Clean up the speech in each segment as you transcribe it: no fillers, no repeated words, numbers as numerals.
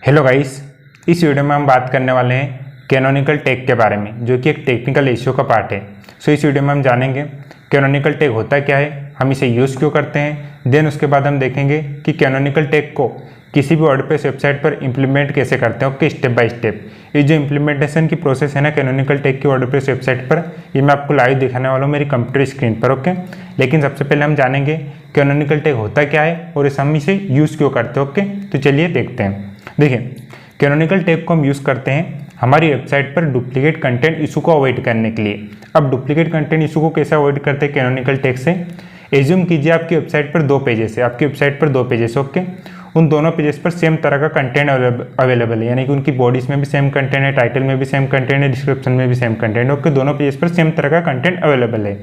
Hello guys, इस video में हम बात करने वाले हैं कैनोनिकल टैग के बारे में, जो कि एक टेक्निकल इश्यू का पार्ट है। इस वीडियो में हम जानेंगे कैनोनिकल टैग होता क्या है, हम इसे यूज़ क्यों करते हैं। देन उसके बाद हम देखेंगे कि कैनोनिकल टैग को किसी भी वर्डप्रेस वेबसाइट पर इंप्लीमेंट कैसे करते हैं। ओके, स्टेप बाय स्टेप ये जो इंप्लीमेंटेशन की प्रोसेस है ना कैनोनिकल टैग की वर्डप्रेस वेबसाइट पर, ये मैं आपको लाइव दिखाने वाला हूँ मेरी कंप्यूटर स्क्रीन पर। ओके, लेकिन सबसे पहले हम जानेंगे कैनोनिकल टैग होता क्या है और हम इसे यूज़ क्यों करते हैं। ओके, तो चलिए देखते हैं। देखिए, कैनोनिकल टैग को हम यूज़ करते हैं हमारी वेबसाइट पर डुप्लीकेट कंटेंट इशू को अवॉइड करने के लिए। अब डुप्लीकेट कंटेंट इशू को कैसे अवॉइड करते हैं कैनोनिकल टैग से। एज्यूम कीजिए आपकी वेबसाइट पर दो पेजेस है, आपकी वेबसाइट पर दो पेजेस। ओके, उन दोनों पेजेस पर सेम तरह का कंटेंट अवेलेबल है, यानी कि उनकी बॉडीज में भी सेम कंटेंट है, टाइटल में भी सेम कंटेंट है, डिस्क्रिप्शन में भी सेम कंटेंट है। ओके, दोनों पेजेस पर सेम तरह का कंटेंट अवेलेबल है।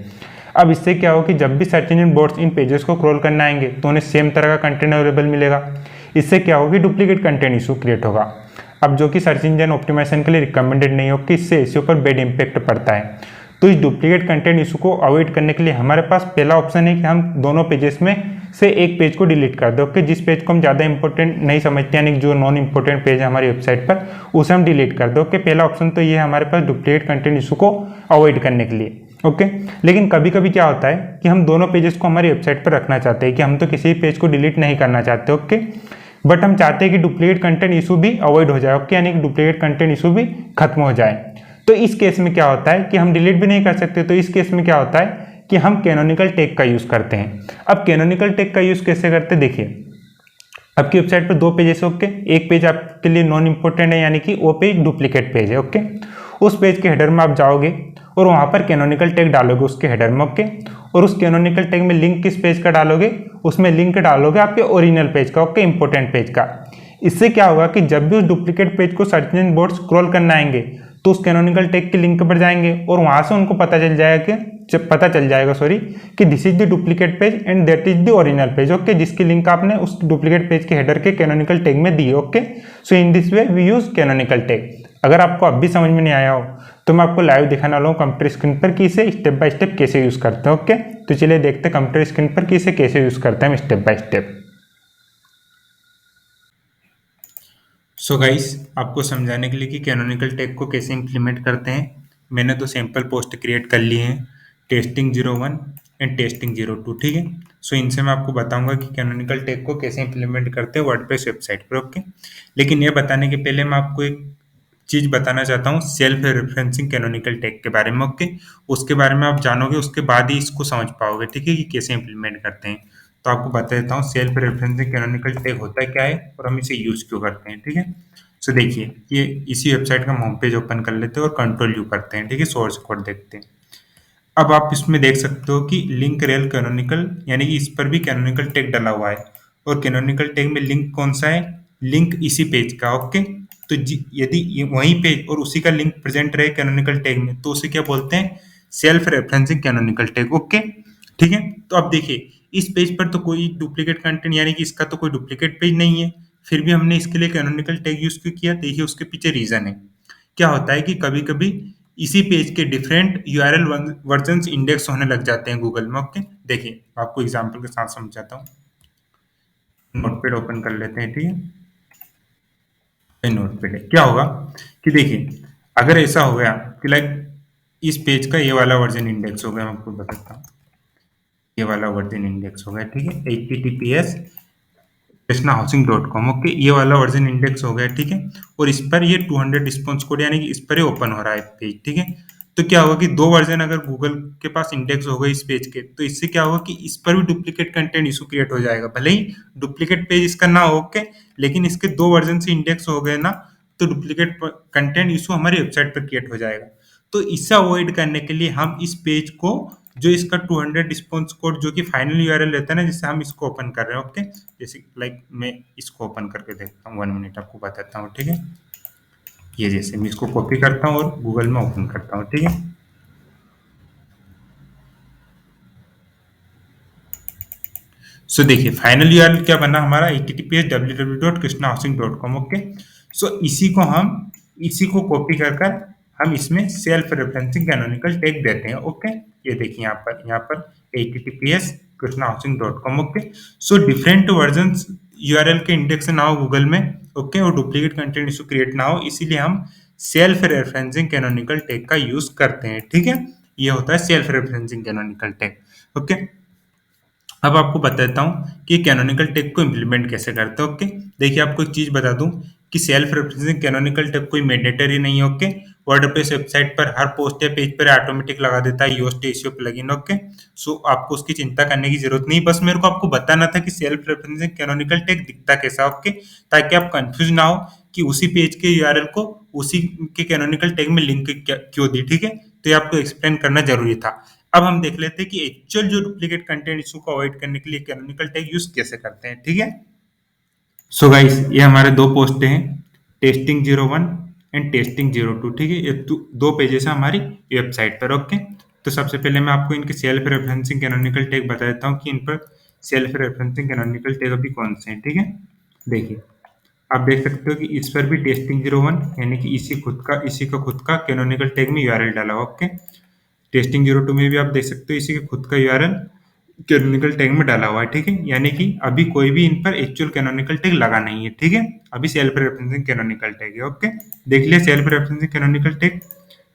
अब इससे क्या हो कि जब भी सर्च इंजन बोर्ड्स इन पेजेस को क्रॉल करने आएंगे तो उन्हें सेम तरह का कंटेंट अवेलेबल मिलेगा। इससे क्या होगी, डुप्लीकेट कंटेंट इशू क्रिएट होगा। अब जो कि सर्च इंजन ऑप्टिमाइजेशन के लिए रिकमेंडेड नहीं हो कि इससे एसईओ पर बैड इंपैक्ट पड़ता है। तो इस डुप्लीकेट कंटेंट इशू को अवॉइड करने के लिए हमारे पास पहला ऑप्शन है कि हम दोनों पेजेस में से एक पेज को डिलीट कर दें। ओके, जिस पेज को हम ज़्यादा इंपॉर्टेंट नहीं समझते, यानी जो नॉन इंपॉर्टेंट पेज है हमारी वेबसाइट पर, उसे हम डिलीट कर दें। ओके, पहला ऑप्शन तो ये है हमारे पास डुप्लीकेट कंटेंट इशू को अवॉइड करने के लिए। ओके, लेकिन कभी कभी क्या होता है कि हम दोनों पेजेस को हमारी वेबसाइट पर रखना चाहते हैं, कि हम तो किसी भी पेज को डिलीट नहीं करना चाहते। ओके, बट हम चाहते हैं कि डुप्लीकेट कंटेंट इशू भी अवॉइड हो जाए। ओके, यानी कि डुप्लीकेट कंटेंट इशू भी खत्म हो जाए। तो इस केस में क्या होता है कि हम डिलीट भी नहीं कर सकते। तो इस केस में क्या होता है कि हम कैनोनिकल टैग का यूज करते हैं। अब कैनोनिकल टैग का यूज कैसे करते हैं, देखिए, आपकी वेबसाइट पर दो पेजेस है। ओके, एक पेज आपके लिए नॉन इंपॉर्टेंट है, यानी कि वो पेज डुप्लीकेट पेज है। ओके, उस पेज के हेडर में आप जाओगे और वहां पर कैनोनिकल टैग डालोगे उसके हेडर में। ओके, और उस कैनोनिकल टैग में लिंक किस पेज का डालोगे, उसमें लिंक डालोगे आपके ओरिजिनल पेज का। ओके, इंपॉर्टेंट पेज का। इससे क्या होगा कि जब भी उस डुप्लीकेट पेज को सर्च इंजन बोर्ड स्क्रॉल करना आएंगे तो उस कैनोनिकल टैग के लिंक पर जाएंगे और वहां से उनको पता चल जाएगा कि this is the duplicate page and that is the original page. Okay, जिसकी लिंक आपने उस डुप्लीकेट पेज के हेडर के कैनोनिकल टैग में दी। Okay, so in this way we use canonical tag. अगर आपको अब भी समझ में नहीं आया हो तो मैं आपको लाइव दिखाने वाला हूँ कंप्यूटर स्क्रीन पर कि इसे स्टेप बाय स्टेप कैसे यूज करते हैं। ओके, तो चलिए देखते हैं कंप्यूटर स्क्रीन पर कि इसे कैसे यूज करते हैं हम step by step. So guys, आपको समझाने के लिए कि कैनोनिकल टैग को कैसे इंप्लीमेंट करते हैं, मैंने तो सैंपल पोस्ट क्रिएट कर लिए हैं, टेस्टिंग 01 एंड टेस्टिंग 02। ठीक है, सो इनसे मैं आपको बताऊंगा कि कैनोनिकल टैग को कैसे इंप्लीमेंट करते हैं वर्डप्रेस वेबसाइट पर। ओके, लेकिन ये बताने के पहले मैं आपको एक चीज बताना चाहता हूँ सेल्फ रेफरेंसिंग कैनोनिकल टैग के बारे में। ओके, उसके बारे में आप जानोगे, उसके बाद ही इसको समझ पाओगे। ठीक है, कि कैसे इंप्लीमेंट करते हैं। तो आपको बता देता हूँ सेल्फ रेफरेंसिंग कैनोनिकल टैग होता क्या है और हम इसे यूज क्यों करते हैं। ठीक है, सो देखिए, ये इसी वेबसाइट का हम होम पेज ओपन कर लेते हैं और कंट्रोल यू करते हैं। ठीक है, सोर्स कोड देखते हैं। अब आप इसमें देख सकते हो कि लिंक रेल कैनोनिकल, यानी कि इस पर भी कैनोनिकल टैग डला हुआ है। और कैनोनिकल टैग में लिंक कौन सा है, लिंक इसी पेज का। ओके, तो यदि वही पेज और उसी का लिंक प्रेजेंट रहे कैनोनिकल टैग में तो उसे क्या बोलते हैं, self referencing canonical tag. Okay, ठीक है, तो अब देखिए, इस पेज पर तो कोई डुप्लीकेट कंटेंट, यानी कि इसका तो कोई डुप्लीकेट पेज नहीं है, फिर भी हमने इसके लिए कैनोनिकल टैग यूज क्यों किया। देखिए, उसके पीछे रीजन है। क्या होता है कि कभी कभी इसी पेज के डिफरेंट यूआरएल वर्जन्स इंडेक्स होने लग जाते हैं गूगल में। ओके, देखिए, आपको एग्जांपल के साथ समझाता हूँ। नोटपैड ओपन कर लेते हैं। ठीक है, नोटपैड है, क्या होगा कि देखिए, अगर ऐसा हो गया कि लाइक इस पेज का ये वाला वर्जन इंडेक्स हो गया, मैं आपको बताता हूँ, ये वाला वर्जन इंडेक्स हो गया। ठीक है, https कृष्णा हाउसिंग.com। ओके, ये वाला वर्जन इंडेक्स हो गया। ठीक है, और इस पर ये 200 रिस्पॉन्स कोड, यानी कि इस पर ओपन हो रहा है पेज। ठीक है, तो क्या होगा कि दो वर्जन अगर गूगल के पास इंडेक्स हो गए इस पेज के, तो इससे क्या होगा कि इस पर भी डुप्लीकेट कंटेंट इशू क्रिएट हो जाएगा। भले ही डुप्लीकेट पेज इसका ना हो, ओके, लेकिन इसके दो वर्जन से इंडेक्स हो गए ना, तो डुप्लीकेट कंटेंट इशू हमारी वेबसाइट पर क्रिएट हो जाएगा। तो इससे अवॉइड करने के लिए हम इस पेज को, जो इसका 200 रिस्पॉन्स कोड जो कि फाइनल यूआरएल रहता है ना, जिससे हम इसको ओपन कर रहे हैं। ओके, जैसे लाइक मैं इसको ओपन करके देखता हूँ, 1 मिनट आपको बताता हूँ। ठीक है, ये जैसे मैं इसको कॉपी करता हूँ और गूगल में ओपन करता हूँ। ठीक है, सो देखिए, फाइनल यूआरएल क्या बना हमारा, https www.krishnahousing.com। ओके, सो इसी को कॉपी कर हम इसमें सेल्फ रेफरेंसिंग कैनोनिकल टैग देते हैं। ओके, ये देखिए यहाँ पर https krishnahousing.com। Okay, so different versions URL के इंडेक्स ना हो गूगल में, ओके, और डुप्लीकेट कंटेंट इशू क्रिएट ना हो, इसीलिए हम सेल्फ रेफरेंसिंग कैनोनिकल टैग का यूज करते हैं। ठीक है, ये होता है self referencing canonical tag. Okay, अब आपको बता देता हूँ कि कैनोनिकल टैग को इम्प्लीमेंट कैसे करते हैं। ओके, देखिए आपको एक चीज बता दूं कि सेल्फ रेफरेंसिंग कैनोनिकल टैग कोई मैंडेटरी नहीं है। ओके, वर्डप्रेस वेबसाइट पर हर पोस्ट या पेज पर ऑटोमेटिक लगा देता है योस्ट एसईओ प्लगइन। ओके, सो आपको उसकी चिंता करने की जरूरत नहीं, बस मेरे को आपको बताना था कि सेल्फ रेफरेंसिंग कैनोनिकल टैग दिखता कैसा। ओके, ताकि आप कंफ्यूज ना हो कि उसी पेज के यूआरएल को उसी के कैनोनिकल टैग में लिंक क्यों दी। ठीक है, तो ये आपको एक्सप्लेन करना जरूरी था। अब हम देख लेते हैं कि एक्चुअल जो डुप्लीकेट कंटेंट इशू को अवॉइड करने के लिए कैनोनिकल टैग यूज कैसे करते हैं। ठीक है, सो गाइस ये हमारे दो पोस्ट हैं, टेस्टिंग 01 एंड टेस्टिंग 02। ठीक है, ये दो पेजेस हैं हमारी वेबसाइट पर। ओके, तो सबसे पहले मैं आपको इनके सेल्फ रेफरेंसिंग कैनोनिकल टैग बता देता हूँ कि इन पर सेल्फ रेफरेंसिंग कैनोनिकल टैग अभी कौन से हैं। ठीक है, देखिए आप देख सकते हो कि इस पर भी टेस्टिंग 01 यानी कि इसी का खुद का कैनोनिकल टैग में यूआरएल डाला हुआ। ओके, टेस्टिंग 02 में भी आप देख सकते हो इसी के खुद का यूआरएल कैनोनिकल टैग में डाला हुआ है। ठीक है, यानी कि अभी कोई भी इन पर एक्चुअल कैनोनिकल टैग लगा नहीं है। ठीक है, अभी सेल्फ रेफरेंसिंग कैनोनिकल टैग है। ओके, देख लिया सेल्फ रेफरेंसिंग कैनोनिकल टैग।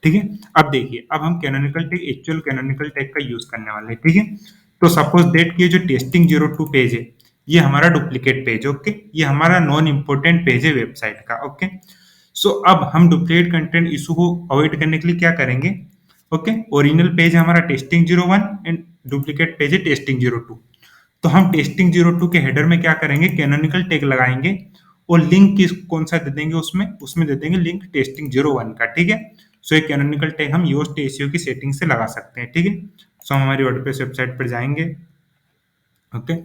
ठीक है, अब देखिए अब हम canonical tag actual canonical tag का यूज करने वाले हैं। ठीक है, तो सपोज दैट कि ये जो टेस्टिंग 02 पेज है ये हमारा डुप्लीकेट पेज। ओके, ये हमारा नॉन इम्पोर्टेंट पेज है वेबसाइट का। ओके, सो अब हम डुप्लीकेट कंटेंट इशू को अवॉइड करने के लिए क्या करेंगे। ओके, ओरिजिनल पेज हमारा टेस्टिंग 01 एंड डुप्लीकेट पेज है टेस्टिंग 02। तो हम टेस्टिंग 02 के हेडर में क्या करेंगे, कैनोनिकल टैग लगाएंगे और लिंक किस कौन सा दे देंगे, उसमें दे देंगे लिंक टेस्टिंग 01 का। ठीक है, सो ये कैनोनिकल टैग हम योस्ट एसईओ की सेटिंग से लगा सकते हैं। ठीक है, सो हम हमारी वर्डप्रेस वेबसाइट पर जाएंगे। ओके,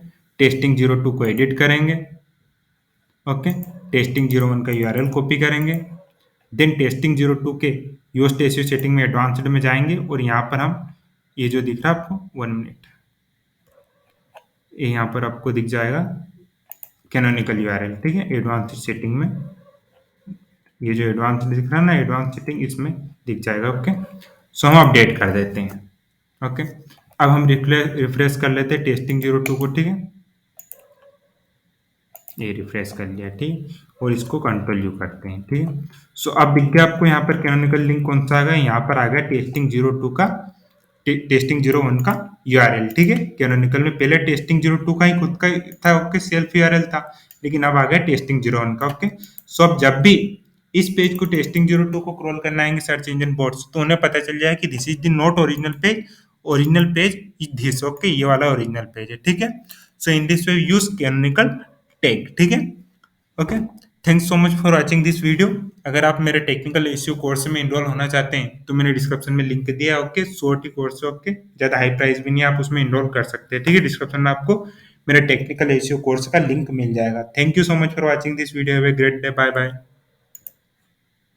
टेस्टिंग 02 को एडिट करेंगे। ओके, टेस्टिंग 01 का यूआरएल कॉपी करेंगे, देन टेस्टिंग 02 के योस्ट एसईओ सेटिंग में एडवांस्ड में जाएंगे और यहाँ पर हम ये जो दिख रहा है आपको 1 मिनट, ये यहाँ पर आपको दिख जाएगा कैनोनिकल यूआरएल। ठीक है, एडवांस सेटिंग में ये जो एडवांस दिख रहा है ना, एडवांस सेटिंग इसमें दिख जाएगा। ओके, सो हम अपडेट कर देते हैं। ओके, अब हम रिफ्रेश कर लेते हैं टेस्टिंग 02 को। ठीक है, ये रिफ्रेश कर लिया। ठीक, और इसको कंट्रोल यू करते हैं। ठीक है, सो अब दिख गया आपको यहाँ पर कैनोनिकल लिंक कौन सा आ गया, यहाँ पर आ गया टेस्टिंग 02 का टेस्टिंग 01 का यूआरएल। ठीक है, कैनोनिकल में पहले टेस्टिंग 02 का ही खुद का था। ओके, सेल्फ यूआरएल था, लेकिन अब आ गया टेस्टिंग 01 का। ओके, सो अब जब भी इस पेज को टेस्टिंग 02 को क्रॉल करना आएंगे सर्च इंजन बोर्ड्स, तो उन्हें पता चल जाए कि this is the not original page, original page is this. Okay, ये वाला ओरिजिनल पेज है। ठीक है, so in this way use canonical tag. ठीक है, okay, thanks so much for watching this video. अगर आप मेरे टेक्निकल एसईओ कोर्स में इनरोल होना चाहते हैं तो मैंने डिस्क्रिप्शन में लिंक दिया है। ओके, शॉर्ट ही कोर्स है। ओके, ज़्यादा हाई प्राइस भी नहीं है, आप उसमें इनरोल कर सकते हैं। ठीक है, डिस्क्रिप्शन में आपको मेरे टेक्निकल एसईओ कोर्स का लिंक मिल जाएगा। Thank you so much for watching this video. Have a great day, bye bye.